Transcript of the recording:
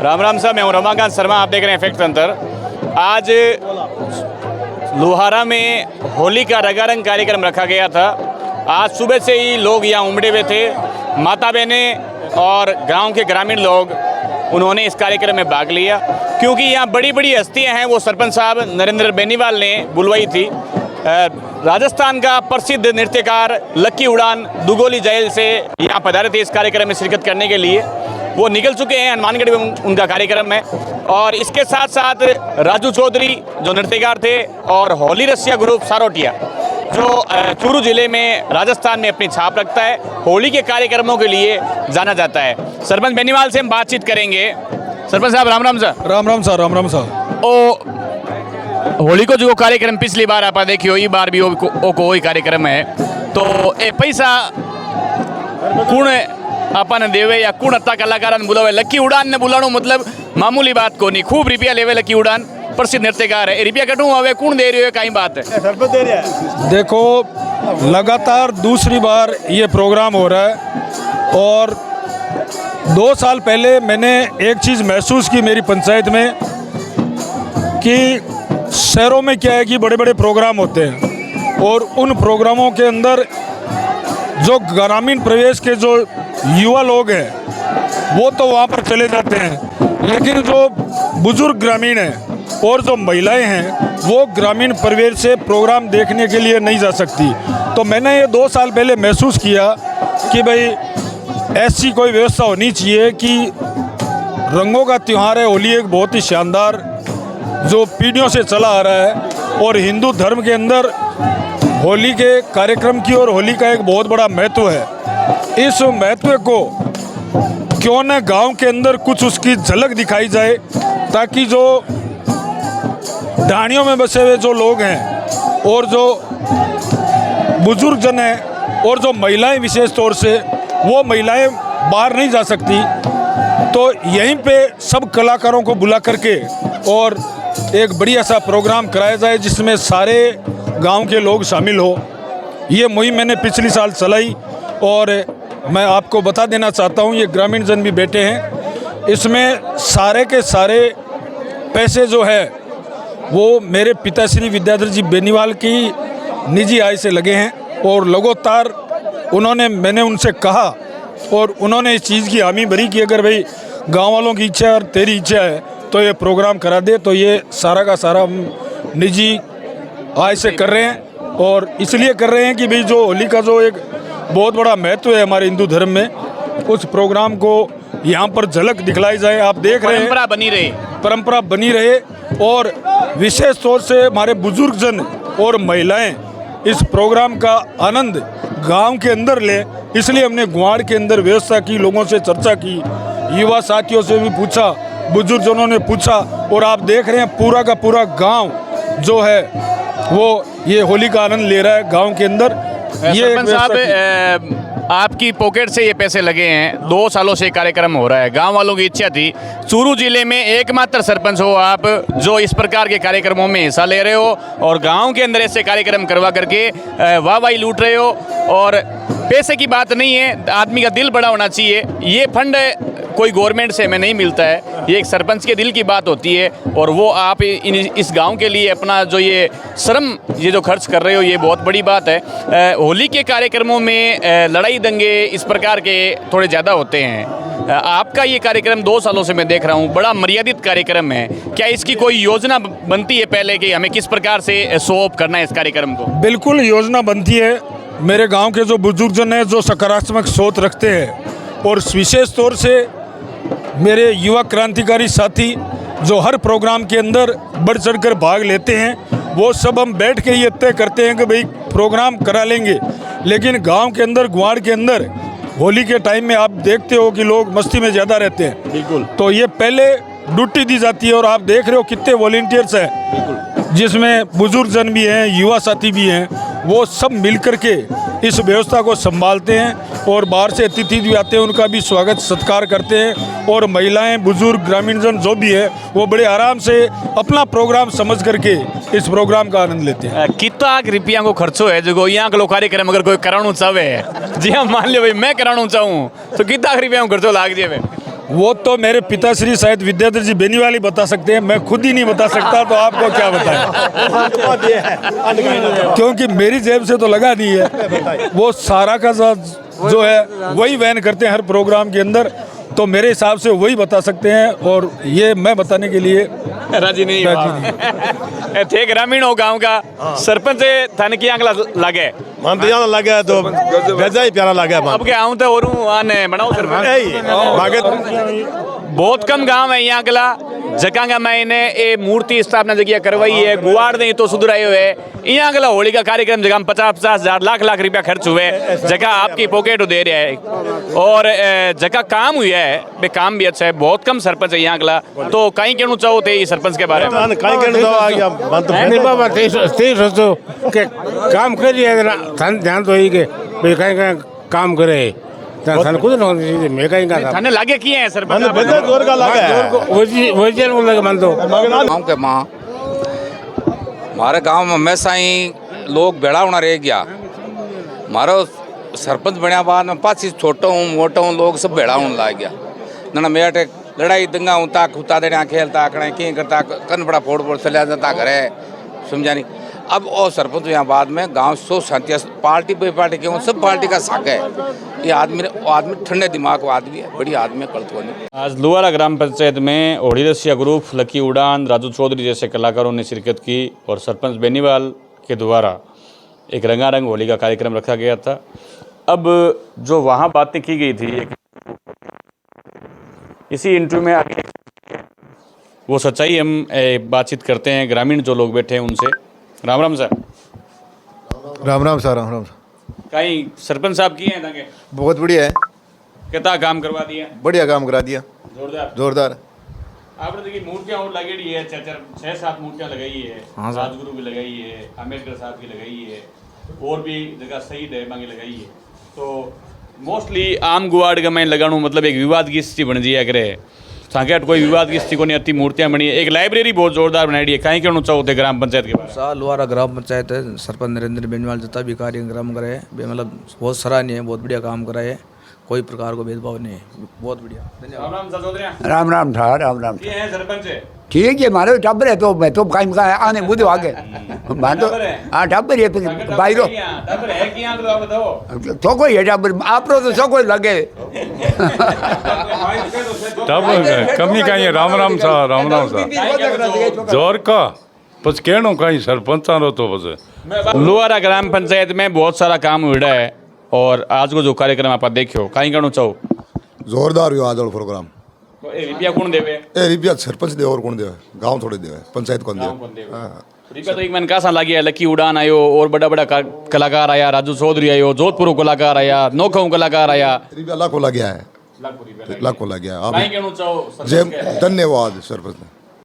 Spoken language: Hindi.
राम राम साहब, मैं हूँ रमाकांत शर्मा। आप देख रहे हैं इफेक्ट सेंटर। आज लोहारा में होली का रंगारंग कार्यक्रम रखा गया था। आज सुबह से ही लोग यहाँ उमड़े हुए थे। माता बहनें और गांव के ग्रामीण लोग उन्होंने इस कार्यक्रम में भाग लिया, क्योंकि यहाँ बड़ी बड़ी हस्तियाँ हैं। वो सरपंच साहब नरेंद्र बेनीवाल ने बुलवाई थी। राजस्थान का प्रसिद्ध नृत्यकार लक्की उड़ान दुगोली जेल से यहाँ पधारे थे इस कार्यक्रम में शिरकत करने के लिए। वो निकल चुके हैं, हनुमानगढ़ में उनका कार्यक्रम है। और इसके साथ साथ राजू चौधरी जो नृत्यकार थे और होली रसिया ग्रुप सारोटिया जो चूरू जिले में राजस्थान में अपनी छाप रखता है, होली के कार्यक्रमों के लिए जाना जाता है। सरपंच बेनीवाल से हम बातचीत करेंगे। सरपंच साहब राम राम सर। राम राम सर। राम राम सर। ओ होली को जो कार्यक्रम पिछली बार आप देखियो, ये बार भी वही कार्यक्रम है। तो ए पैसा कौन अपन देवे या कौन अत्ता कलाकार बुलावे? लक्की उड़ान ने बुलानो मतलब मामूली बात को नहीं, खूब रुपया लेवे। लक्की उड़ान प्रसिद्ध नृत्यकार है। रुपया कटू हवे कौन दे रही है, कहीं बात है? देखो, लगातार दूसरी बार ये प्रोग्राम हो रहा है और 2 साल पहले मैंने एक चीज़ महसूस की मेरी पंचायत में कि शहरों में क्या है कि बड़े बड़े प्रोग्राम होते हैं और उन प्रोग्रामों के अंदर जो ग्रामीण प्रदेश के जो युवा लोग हैं वो तो वहाँ पर चले जाते हैं, लेकिन जो बुजुर्ग ग्रामीण हैं और जो महिलाएं हैं वो ग्रामीण परिवेश से प्रोग्राम देखने के लिए नहीं जा सकती। तो मैंने ये 2 साल पहले महसूस किया कि भाई ऐसी कोई व्यवस्था होनी चाहिए कि रंगों का त्यौहार है होली, एक बहुत ही शानदार जो पीढ़ियों से चला आ रहा है और हिंदू धर्म के अंदर होली के कार्यक्रम की और होली का एक बहुत बड़ा महत्व है। इस महत्व को क्यों न गांव के अंदर कुछ उसकी झलक दिखाई जाए, ताकि जो ढाणियों में बसे हुए जो लोग हैं और जो बुजुर्ग जन हैं और जो महिलाएं विशेष तौर से, वो महिलाएं बाहर नहीं जा सकती, तो यहीं पे सब कलाकारों को बुला करके और एक बढ़िया सा प्रोग्राम कराया जाए जिसमें सारे गांव के लोग शामिल हो। ये मुहिम मैंने पिछली साल चलाई और मैं आपको बता देना चाहता हूँ, ये ग्रामीण जन भी बैठे हैं, इसमें सारे के सारे पैसे जो है वो मेरे पिताश्री विद्याधर जी बेनीवाल की निजी आय से लगे हैं और लगातार मैंने उनसे कहा और उन्होंने इस चीज़ की हामी भरी कि अगर भाई गांव वालों की इच्छा और तेरी इच्छा है तो ये प्रोग्राम करा दे। तो ये सारा का सारा हम निजी आय से कर रहे हैं और इसलिए कर रहे हैं कि भाई जो होली का जो एक बहुत बड़ा महत्व है हमारे हिंदू धर्म में, उस प्रोग्राम को यहाँ पर झलक दिखलाई जाए। आप देख रहे हैं परंपरा बनी रहे और विशेष तौर से हमारे बुजुर्ग जन और महिलाएं इस प्रोग्राम का आनंद गांव के अंदर लें, इसलिए हमने गुआड़ के अंदर व्यवस्था की, लोगों से चर्चा की, युवा साथियों से भी पूछा, बुजुर्ग जनों ने पूछा और आप देख रहे हैं पूरा का पूरा गांव जो है वो ये होली का आनंद ले रहा है गांव के अंदर। ये साहब आपकी पॉकेट से ये पैसे लगे हैं, 2 सालों से कार्यक्रम हो रहा है। गांव वालों की इच्छा थी, चूरू जिले में एकमात्र सरपंच हो आप जो इस प्रकार के कार्यक्रमों में हिस्सा ले रहे हो और गांव के अंदर ऐसे कार्यक्रम करवा करके वाहवाही लूट रहे हो। और पैसे की बात नहीं है, आदमी का दिल बड़ा होना चाहिए। ये फंड कोई गवर्नमेंट से हमें नहीं मिलता है, ये एक सरपंच के दिल की बात होती है और वो आप इस गांव के लिए अपना जो ये श्रम ये जो खर्च कर रहे हो, ये बहुत बड़ी बात है। होली के कार्यक्रमों में लड़ाई दंगे इस प्रकार के थोड़े ज़्यादा होते हैं। आपका ये कार्यक्रम 2 सालों से मैं देख रहा हूँ, बड़ा मर्यादित कार्यक्रम है। क्या इसकी कोई योजना बनती है पहले कि हमें किस प्रकार से शो ऑफ करना है इस कार्यक्रम को? बिल्कुल योजना बनती है। मेरे गाँव के जो बुजुर्ग जन हैं जो सकारात्मक सोच रखते हैं और विशेष तौर से मेरे युवा क्रांतिकारी साथी जो हर प्रोग्राम के अंदर बढ़ चढ़कर भाग लेते हैं, वो सब हम बैठ के ये तय करते हैं कि भाई प्रोग्राम करा लेंगे। लेकिन गांव के अंदर गुआड़ के अंदर होली के टाइम में आप देखते हो कि लोग मस्ती में ज़्यादा रहते हैं। बिल्कुल। तो ये पहले ड्यूटी दी जाती है और आप देख रहे हो कितने वॉलंटियर्स हैं, जिसमें बुजुर्ग जन भी हैं, युवा साथी भी हैं, वो सब मिल कर के इस व्यवस्था को संभालते हैं और बाहर से अतिथि भी आते हैं, उनका भी स्वागत सत्कार करते हैं और महिलाएं, बुजुर्ग, ग्रामीण जन जो भी है वो बड़े आराम से अपना प्रोग्राम समझ करके इस प्रोग्राम का आनंद लेते हैं। कितना रुपया को खर्चो है जो यहाँ के लोग कार्यक्रम अगर कोई कराना चाहे? जी हाँ, मान लियो भाई मैं कराना चाहूँ तो कितना रुपया को खर्चो लाग जाए? वो तो मेरे पिताश्री शायद विद्याधर जी बेनीवाल ही बता सकते हैं, मैं खुद ही नहीं बता सकता, तो आपको क्या बताएं। क्योंकि मेरी जेब से तो लगा नहीं है, वो सारा का जो है वही वहन करते हैं हर प्रोग्राम के अंदर, तो मेरे हिसाब से वही बता सकते हैं, और ये मैं बताने के लिए राजी नहीं थे। ग्रामीण हो गांव का सरपंच थाने की आंकला लगे मन तो यहाँ लगा तो गजा ही प्यारा लगा मन। अब के आऊं तो और आने बनाओ सरपंच बहुत कम गांव है यहाँ अगला जगह का मैंने ये मूर्ति स्थापना जगह करवाई है, गुवाड़ नहीं तो सुधराए हुए यहाँ अगला होली का कार्यक्रम जगह 50-50 लाख रुपया खर्च हुए, जगह आपकी पॉकेट दे रहा है और जगह काम हुआ है बे, काम भी अच्छा है, बहुत कम सरपंच है यहाँ अगला, तो कहीं कहना चाहो थे सरपंच के बारे में? कहीं कहना चाहो आ गया मन तो नहीं बाबा तेज सोचो कि काम करिए ध्यान तो ही के कहीं काम करे थाने खुद मैं कहीं का थाने लागे किए हैं सरपंच बेहतर जोर का लगा है वही लगे मन तो गाँव के माँ हमारे गांव में हमेशा ही लोग बेड़ा होना रह गया। हमारा सरपंच बनया बाद में पास छोटा हूँ मोटा हूँ लोग सब बेड़ा होने लग गया ना मेरे लड़ाई दंगा होता खुता देना खेलता करें कहीं करता कन बड़ा फोड़ फोड़ चला जाता घरे समझा नहीं। अब और सरपंच यहाँ बाद में गांव सो शांति पार्टी पे पार्टी क्यों सब पार्टी का साक है। ये आदमी ठंडे दिमाग का आदमी है, बड़ी आदमी कल्त होने। आज लुवारा ग्राम पंचायत में ओडी रसिया ग्रुप, लकी उड़ान, राजू चौधरी जैसे कलाकारों ने शिरकत की और सरपंच बेनीवाल के द्वारा एक रंगारंग होली का कार्यक्रम रखा गया था। अब जो वहाँ बातें की गई थी इसी इंटरव्यू में आगे वो सच्चाई हम बातचीत करते हैं ग्रामीण जो लोग बैठे हैं उनसे। राम राम सर। राम राम सर, राम राम सर। कहीं सरपंच साहब किए हैं ताकि बहुत बढ़िया है, कितना काम करवा दिया, बढ़िया काम करा दिया, जोरदार जोरदार। आपने देखिए मूर्तियाँ और लगेड़ी है, 6-7 मूर्तियाँ लगाई है, राजगुरु की लगाई है, अम्बेडकर साहब की लगाई है, और भी जगह शहीद है बाकी लगाई है। तो मोस्टली आम गुवाड़ का मैं लगाणु मतलब एक विवाद की स्थिति बन जाए करे सांकेट कोई विवाद की स्थिति को नहीं, अति मूर्तियाँ बनी है, एक लाइब्रेरी बहुत जोरदार बनाई है। कहीं कहना चाहोते ग्राम पंचायत के बारे लुवारा ग्राम पंचायत है, सरपंच नरेंद्र बेनीवाल जितना भी कार्यक्रम करे मतलब बहुत सराहनीय है, बहुत बढ़िया काम करा है, कोई प्रकार को भेदभाव नहीं है, बहुत बढ़िया। राम राम सचौधरी। राम राम था, राम राम। ये है सरपंच है, ठीक है, मारे टब्बर है तो मैं तो कायम का आने बुझो आगे मान तो हाँ टब्बर है भाई रो है कि यहाँ तो बताओ तो कोई है टब्बर आप तो सो कोई लगे टब्बर कमी कहीं राम राम सा जोर का बस कहनो कहीं सरपंच रो तो बस। लुवारा ग्राम पंचायत में बहुत सारा काम हुआ है और आज को जो कार्यक्रम आप देखो कहीं कहना चाहो जोरदार हुआ आज वाला प्रोग्राम। तो ए रुपया कौन देवे? ए रुपया सरपंच दे और कौन दे, गांव थोड़े दे, पंचायत कौन दे। रुपया तो एक मन कहाँ लगी है, लकी उड़ान आयो और बड़ा बड़ा कलाकार आया, राजू चौधरी आयो, जोधपुर कलाकार आया, नोखा कलाकार आया, रुपया लाखों लग गया है, लाखों लग गया। आप कहीं कहना चाहो जय धन्यवाद सरपंच ने।